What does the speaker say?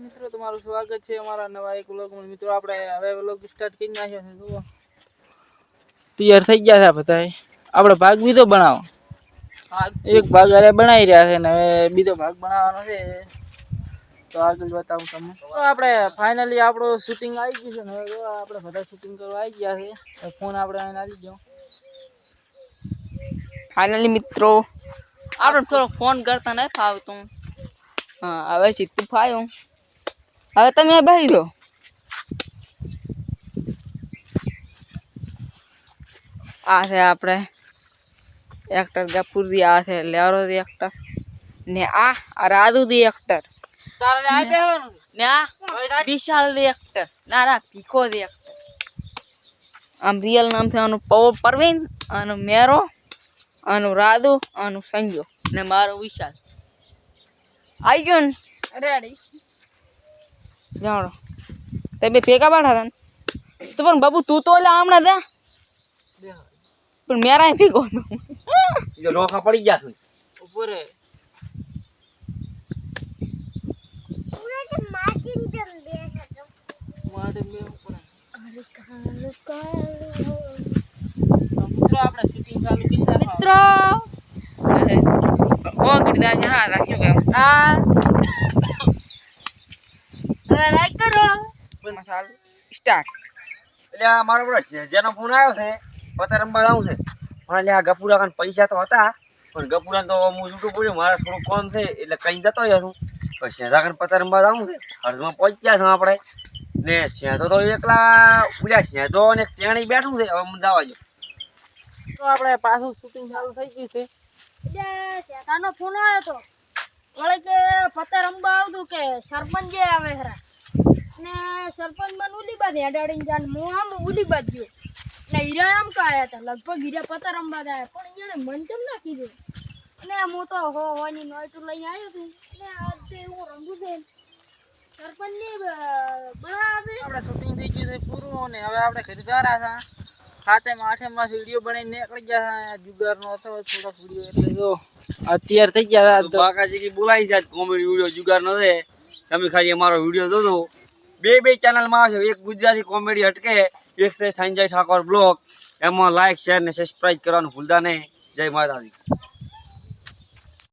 મિત્રો તમારું સ્વાગત છે અમારા નવા એક વ્લોગમાં। મિત્રો આપણે હવે વ્લોગ સ્ટાર્ટ કરી નાખ્યો છે। જુઓ તૈયાર થઈ ગયા છે બધા। આપણે ભાગ બીજો બનાવો, એક ભાગ અરે બનાવી રહ્યા છે ને હવે બીજો ભાગ બનાવવાનો છે, તો આગળ બતાવું તમને। તો આપણે ફાઇનલી આપણું શૂટિંગ આવી ગયું છે ને હવે આપણે બધા શૂટિંગ કરવા આવી ગયા છે। ફોન આપણે આને આવી ગયો ફાઇનલી મિત્રો આપણે થોડો ફોન કરતા નહીં ફાવતું। હા હવે સીધું ફાયું। હવે તમે બેસી દો। આ છે આપણે એક્ટર ગફુરજી, આ છે લેવરોજી એક્ટર ને આ રાજુજી એક્ટર તારે આ બેહવાનું ને આ વિશાલજી એક્ટર ના ભીખોજી એક્ટર। આમ રિયલ નામ છે આનું પરવીન, આનું મેરો, આનું રાધુ, આનું સંજો ને મારો વિશાલ। આવી ગયો ને રેડી જાણો તે બે ભેગા બેઠા હતા ને તો પણ બાબુ તું તો એટલે હમણાં દે પણ મેરા ભેગો જો નોખા પડી ગયા છે ઉપર આપણે શૂટિંગ ચાલુ કરી મિત્રો ઓ કીધા છે હા રાખ્યું કે આ હવે લાઈક કરો ચાલુ સ્ટાર્ટ। એટલે આ મારો બરો જેનો ફોન આવ્યો છે પતા રંબા જાઉં છે પણ એટલે આ ગપુરા કાન પૈસા તો હતા પણ ગપુરા તો હું છૂટું પડ્યું, મારે થોડું કોમ છે એટલે કઈ જતો જશું તો શેઝા કાન પતા રંબા જાઉં છે। હર્ષમાં પહોંચી ગયા છે આપણે ને શેઝો તો એકલા ઉલ્યા શેઝો અને ટેણી બેઠું છે। હવે મને જવા દો તો આપણે પાછું શૂટિંગ ચાલુ થઈ ગયું છે। એટલે શેઠાનો ફોન આવ્યો તો વળે કે પત્તા રમવા આવતું કે સરપંચ જે આવે ખરા ને સરપંચ બન ઉલી બાદ હેડાડીને જાન હું આમ ઉલી બાદ ગયો ને હીરા આમ કાયા હતા લગભગ હીરા પત્તા રમવા જાય પણ એને મન કેમ ના કીધું અને હું તો હોવાની નોઈટું લઈને આવ્યો છું ને આજે હું રમું છું સરપંચ ને બનાવે આપણે શૂટિંગ થઈ ગયું છે પૂરું અને હવે આપણે ઘરે જા રહ્યા છે। ખાતેમાં આઠેમાં વિડીયો બનાવીને નીકળી ગયા છે। જુગારનો હતો થોડો વિડીયો એટલે જો અત્યાર થઈ ગયા તો બાકાજી કી બોલાઈ છે કોમેડી વિડિયો જુગાર નો છે, તમે ખાલી અમારો વિડિયો જોજો। બે ચેનલ માં આવે છે, એક ગુજરાતી કોમેડી હટકે, એક છે સંજય ઠાકોર બ્લોગ। એમાં લાઈક શેર ને સબસ્ક્રાઇબ કરવાનું ભૂલતા નહીં। જય માતાજી।